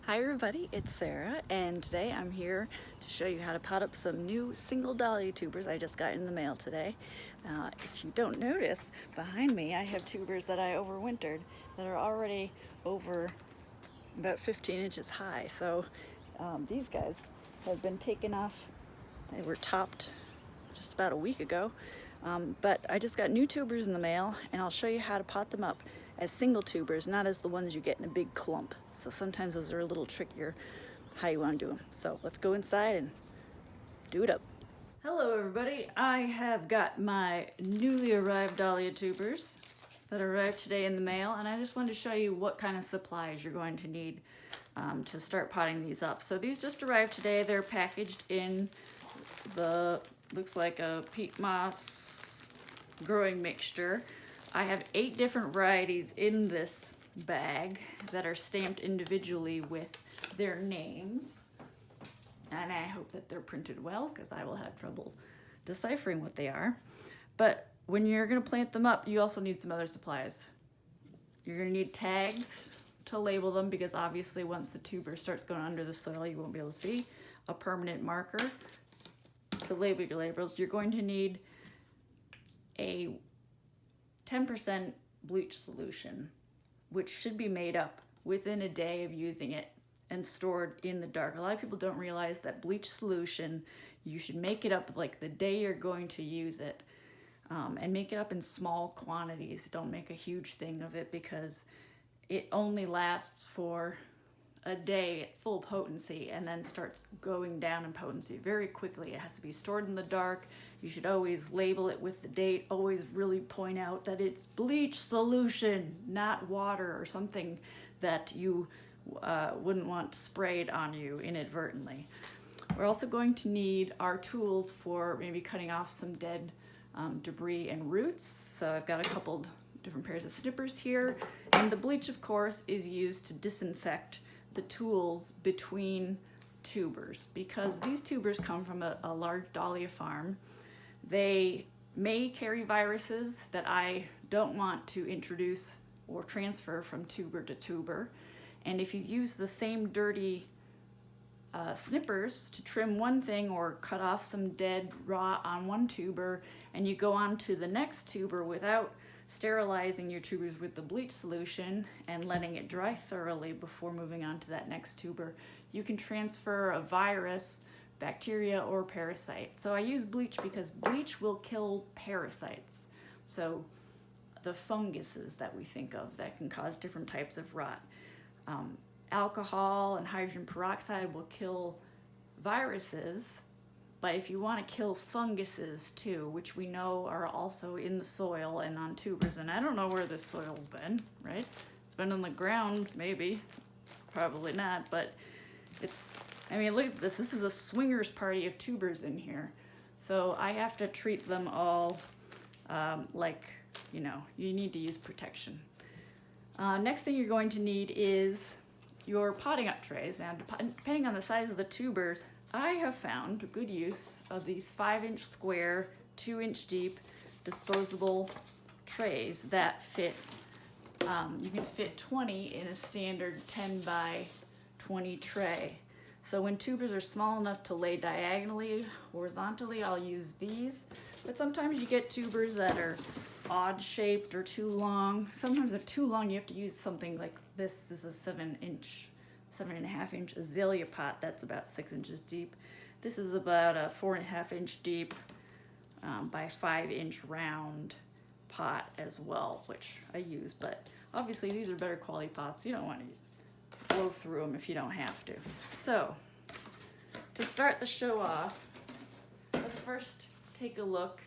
Hi everybody, it's Sarah, and today I'm here to show you how to pot up some new single dahlia tubers I just got in the mail today. If you don't notice, behind me I have tubers that I overwintered that are already over about 15 inches high. So these guys have been taken off. They were topped just about a week ago, but I just got new tubers in the mail, and I'll show you how to pot them up as single tubers, not as the ones you get in a big clump. So sometimes those are a little trickier how you want to do them. So let's go inside and do it up. Hello everybody, I have got my newly arrived dahlia tubers that arrived today in the mail, and I just wanted to show you what kind of supplies you're going to need to start potting these up. So these just arrived today. They're packaged in the, looks like a peat moss growing mixture. I have 8 different varieties in this bag that are stamped individually with their names, and I hope that they're printed well because I will have trouble deciphering what they are. But when you're going to plant them up, you also need some other supplies. You're going to need tags to label them, because obviously once the tuber starts going under the soil you won't be able to see. A permanent marker to label your labels. You're going to need a 10% bleach solution, which should be made up within a day of using it and stored in the dark. A lot of people don't realize that bleach solution, you should make it up like the day you're going to use it, and make it up in small quantities. Don't make a huge thing of it, because it only lasts for a day at full potency and then starts going down in potency very quickly. It has to be stored in the dark. You should always label it with the date. Always really point out that it's bleach solution, not water or something that you wouldn't want sprayed on you inadvertently. We're also going to need our tools for maybe cutting off some dead debris and roots. So I've got a couple different pairs of snippers here, and the bleach of course is used to disinfect the tools between tubers, because these tubers come from a large dahlia farm. They may carry viruses that I don't want to introduce or transfer from tuber to tuber, and if you use the same dirty snippers to trim one thing or cut off some dead rot on one tuber, and you go on to the next tuber without sterilizing your tubers with the bleach solution and letting it dry thoroughly before moving on to that next tuber, you can transfer a virus, bacteria, or parasite. So I use bleach because bleach will kill parasites. So the funguses that we think of that can cause different types of rot. Alcohol and hydrogen peroxide will kill viruses, but if you want to kill funguses too, which we know are also in the soil and on tubers, and I don't know where this soil's been, right? It's been on the ground, maybe, probably not, but it's, I mean, look at this. This is a swingers party of tubers in here. So I have to treat them all like, you know, you need to use protection. Next thing you're going to need is your potting up trays. Now, depending on the size of the tubers, I have found good use of these 5-inch square, 2-inch deep disposable trays that fit, you can fit 20 in a standard 10 by 20 tray. So when tubers are small enough to lay diagonally, horizontally, I'll use these. But sometimes you get tubers that are odd shaped or too long. Sometimes they're too long, you have to use something like this. This is a 7.5-inch azalea pot that's about 6 inches deep. This is about a 4.5-inch deep by 5-inch round pot as well, which I use. But obviously these are better quality pots. You don't want to blow through them if you don't have to. So to start the show off, let's first take a look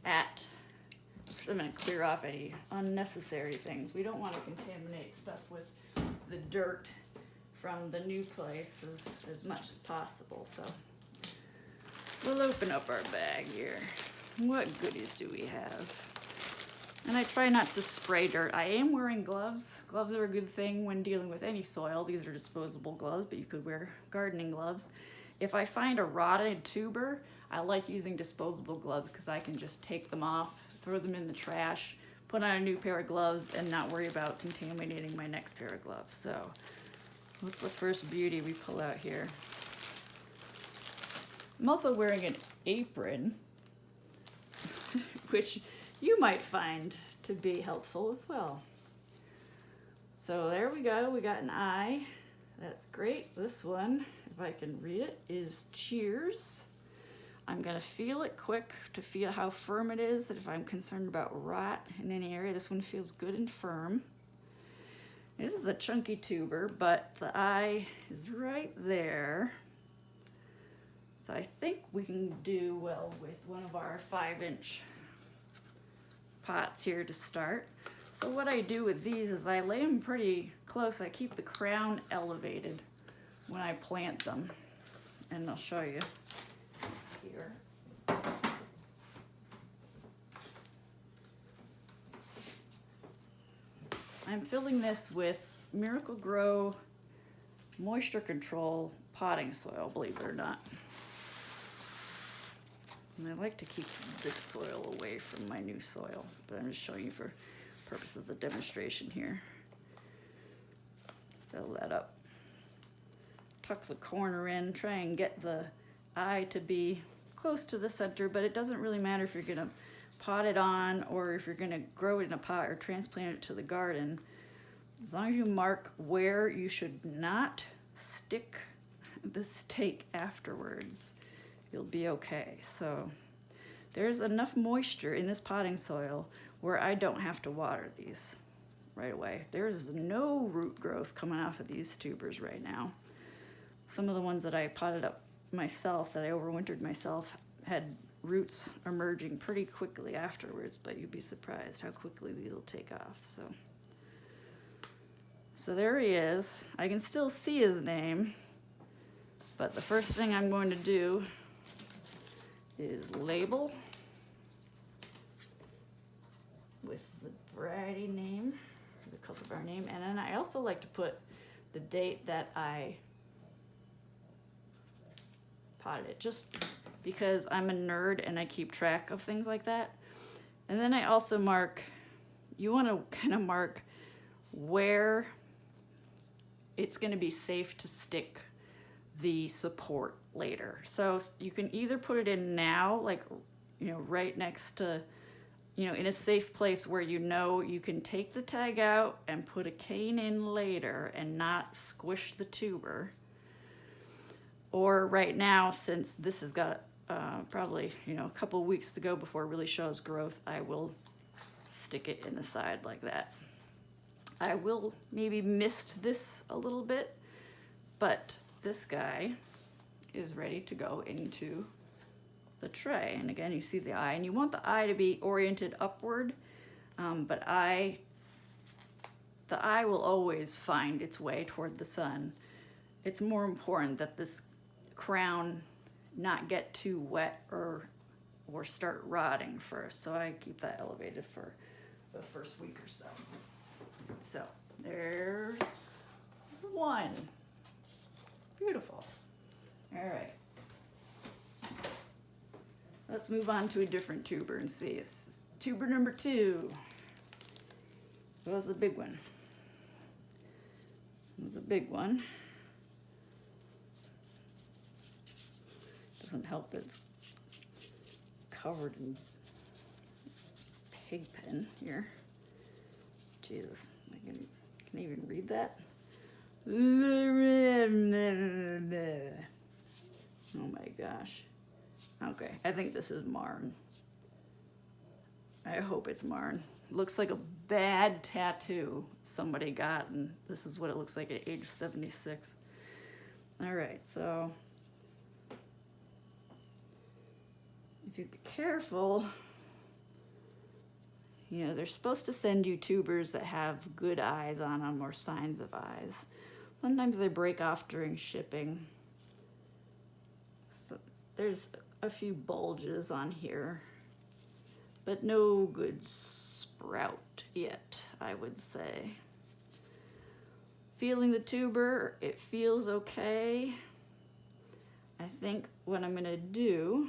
at, I'm going to clear off any unnecessary things. We don't want to contaminate stuff with the dirt from the new place as much as possible. So we'll open up our bag here. What goodies do we have? And I try not to spray dirt. I am wearing gloves. Gloves are a good thing when dealing with any soil. These are disposable gloves, but you could wear gardening gloves. If I find a rotted tuber, I like using disposable gloves because I can just take them off, throw them in the trash, put on a new pair of gloves and not worry about contaminating my next pair of gloves. So what's the first beauty we pull out here? I'm also wearing an apron, which you might find to be helpful as well. So there we go, we got an eye. That's great. This one, if I can read it, is cheers. I'm gonna feel it quick to feel how firm it is. If I'm concerned about rot in any area, this one feels good and firm. This is a chunky tuber, but the eye is right there. So I think we can do well with one of our 5-inch pots here to start. So what I do with these is I lay them pretty close. I keep the crown elevated when I plant them. And I'll show you here. I'm filling this with Miracle-Gro moisture control potting soil, believe it or not. And I like to keep this soil away from my new soil, but I'm just showing you for purposes of demonstration here. Fill that up. Tuck the corner in, try and get the eye to be close to the center, but it doesn't really matter if you're gonna pot it on or if you're gonna grow it in a pot or transplant it to the garden. As long as you mark where you should not stick the stake afterwards, you'll be okay. So there's enough moisture in this potting soil where I don't have to water these right away. There's no root growth coming off of these tubers right now. Some of the ones that I potted up myself, that I overwintered myself, had roots emerging pretty quickly afterwards, but you'd be surprised how quickly these will take off. So there he is. I can still see his name, but the first thing I'm going to do is label with the variety name, the cultivar name, and then I also like to put the date that I potted it, just because I'm a nerd and I keep track of things like that. And then I also mark, you want to kind of mark where it's going to be safe to stick the support later. So you can either put it in now, like, you know, right next to, you know, in a safe place where you know you can take the tag out and put a cane in later and not squish the tuber. Or right now, since this has got probably, you know, a couple weeks to go before it really shows growth, I will stick it in the side like that. I will maybe mist this a little bit, but this guy is ready to go into the tray. And again, you see the eye, and you want the eye to be oriented upward, but the eye will always find its way toward the sun. It's more important that this crown not get too wet or start rotting first. So I keep that elevated for the first week or so. So there's one. Beautiful. All right. Let's move on to a different tuber and see. It's tuber number 2. It was the big one. It was a big one. Doesn't help that it's covered in pig pen here. Jesus, can I even read that? Oh my gosh. Okay, I think this is Marn. I hope it's Marn. Looks like a bad tattoo somebody got, and this is what it looks like at age 76. All right, so if you be careful, you know, they're supposed to send you tubers that have good eyes on them or signs of eyes. Sometimes they break off during shipping. So there's a few bulges on here, but no good sprout yet, I would say. Feeling the tuber, it feels okay. I think what I'm gonna do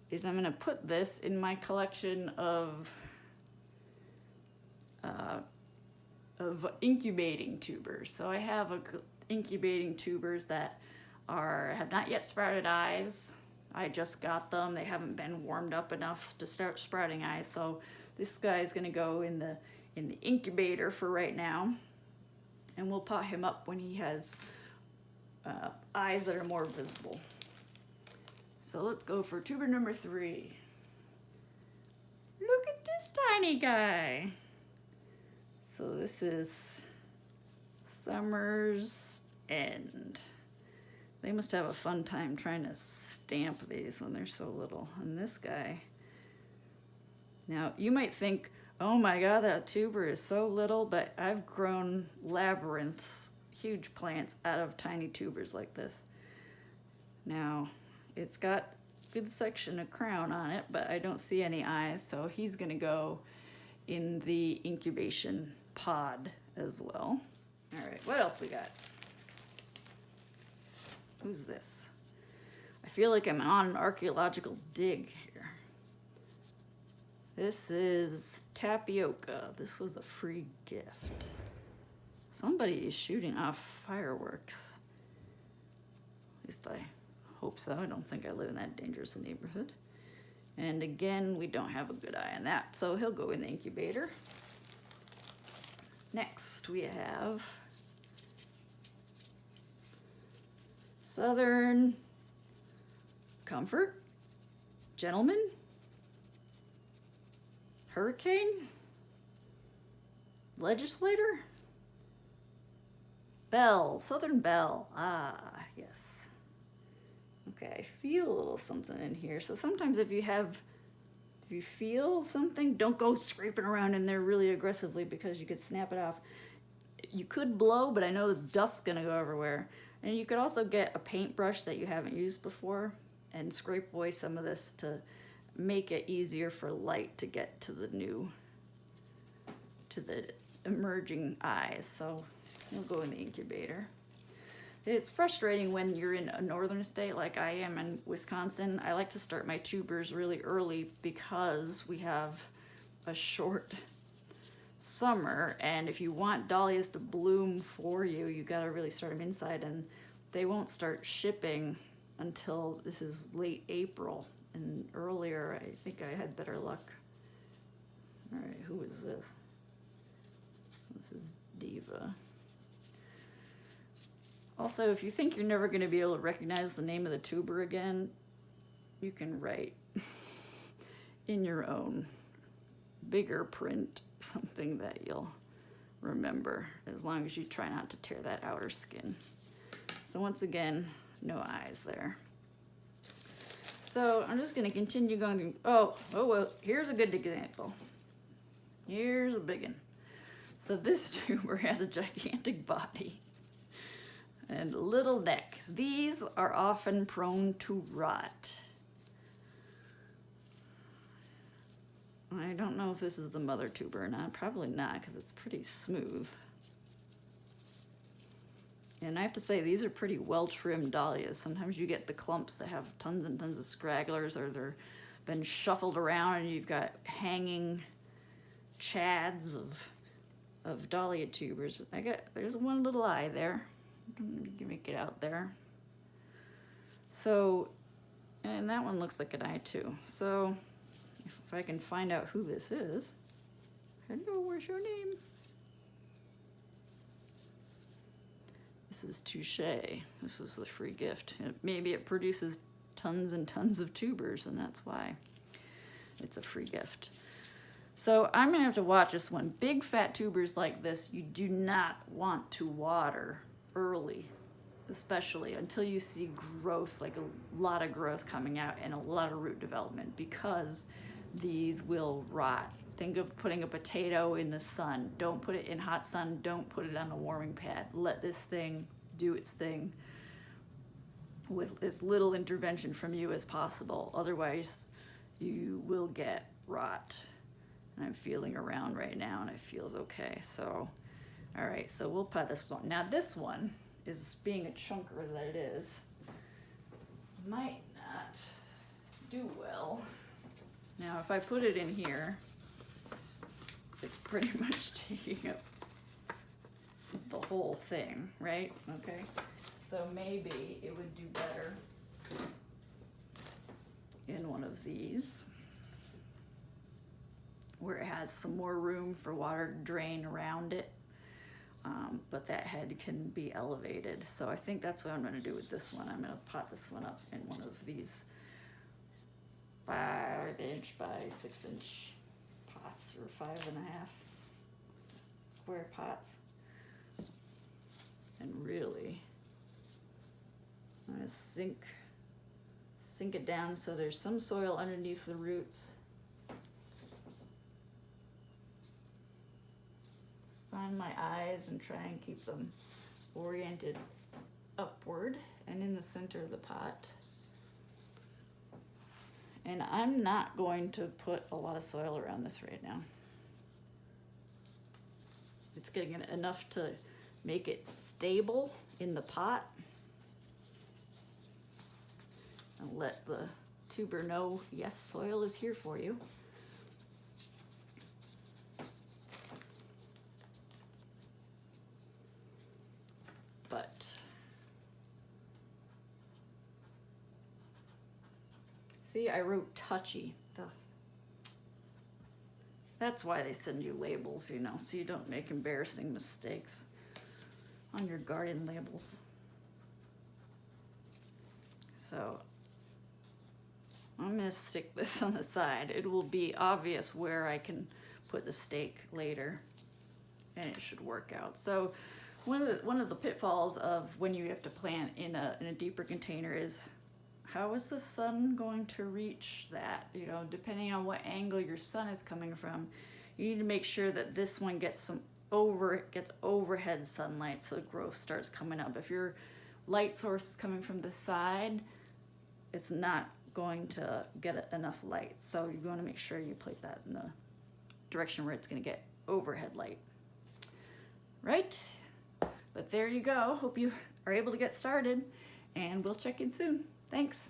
is I'm gonna put this in my collection of of incubating tubers. So I have incubating tubers that have not yet sprouted eyes. I just got them. They haven't been warmed up enough to start sprouting eyes. So this guy is going to go in the incubator for right now, and we'll pot him up when he has eyes that are more visible. So let's go for tuber number 3. Look at this tiny guy. So this is Summer's End. They must have a fun time trying to stamp these when they're so little. And this guy, now you might think, oh my God, that tuber is so little, but I've grown labyrinths, huge plants, out of tiny tubers like this. Now, it's got a good section of crown on it, but I don't see any eyes, so he's gonna go in the incubation pod as well. All right, what else we got? Who's this? I feel like I'm on an archaeological dig here. This is Tapioca. This was a free gift. Somebody is shooting off fireworks. At least I hope so. I don't think I live in that dangerous a neighborhood. And again, we don't have a good eye on that, so he'll go in the incubator. Next, we have Southern Comfort, Gentleman, Hurricane, Legislator, Belle, Southern Belle. Ah, yes. Okay, I feel a little something in here. So sometimes if you feel something, don't go scraping around in there really aggressively because you could snap it off. You could blow, but I know the dust's gonna go everywhere. And you could also get a paintbrush that you haven't used before and scrape away some of this to make it easier for light to get to the emerging eyes. So we'll go in the incubator. It's frustrating when you're in a northern state like I am in Wisconsin. I like to start my tubers really early because we have a short summer, and if you want dahlias to bloom for you, you gotta really start them inside, and they won't start shipping until this is late April, and earlier I think I had better luck. All right, who is this? This is Diva. Also, if you think you're never going to be able to recognize the name of the tuber again, you can write in your own bigger print something that you'll remember, as long as you try not to tear that outer skin. So once again, no eyes there. So I'm just going to continue going through. Oh, well, here's a good example. Here's a big one. So this tuber has a gigantic body and little neck. These are often prone to rot. I don't know if this is the mother tuber or not. Probably not, because it's pretty smooth. And I have to say, these are pretty well-trimmed dahlias. Sometimes you get the clumps that have tons and tons of scragglers, or they're been shuffled around and you've got hanging chads of dahlia tubers. There's one little eye there. You can make it out there. So, and that one looks like an eye too. So, if I can find out who this is. Hello, where's your name? This is Touche. This was the free gift. Maybe it produces tons and tons of tubers, and that's why it's a free gift. So I'm gonna have to watch this one. Big fat tubers like this, you do not want to water early, especially until you see growth, like a lot of growth coming out and a lot of root development, because these will rot. Think of putting a potato in the sun. Don't put it in hot sun. Don't put it on a warming pad. Let this thing do its thing with as little intervention from you as possible. Otherwise, you will get rot. And I'm feeling around right now and it feels okay. So, all right, so we'll pot this one. Now this one is, being a chunker that it is, might not do well. Now if I put it in here, it's pretty much taking up whole thing, right? Okay, so maybe it would do better in one of these where it has some more room for water to drain around it, but that head can be elevated. So I think that's what I'm going to do with this one. I'm going to pot this one up in one of these 5-inch by 6-inch pots, or 5.5 square pots, and really I'm going to sink it down so there's some soil underneath the roots. Find my eyes and try and keep them oriented upward and in the center of the pot. And I'm not going to put a lot of soil around this right now. It's getting enough to make it stable in the pot and let the tuber know, yes, soil is here for you. But see, I wrote touchy. That's why they send you labels, you know, so you don't make embarrassing mistakes on your garden labels. So I'm gonna stick this on the side. It will be obvious where I can put the stake later, and it should work out. So one of the pitfalls of when you have to plant in a deeper container is, how is the sun going to reach that? You know, depending on what angle your sun is coming from, you need to make sure that this one gets overhead sunlight so the growth starts coming up. If your light source is coming from the side, it's not going to get enough light. So you want to make sure you place that in the direction where it's going to get overhead light. Right? But there you go. Hope you are able to get started, and we'll check in soon. Thanks.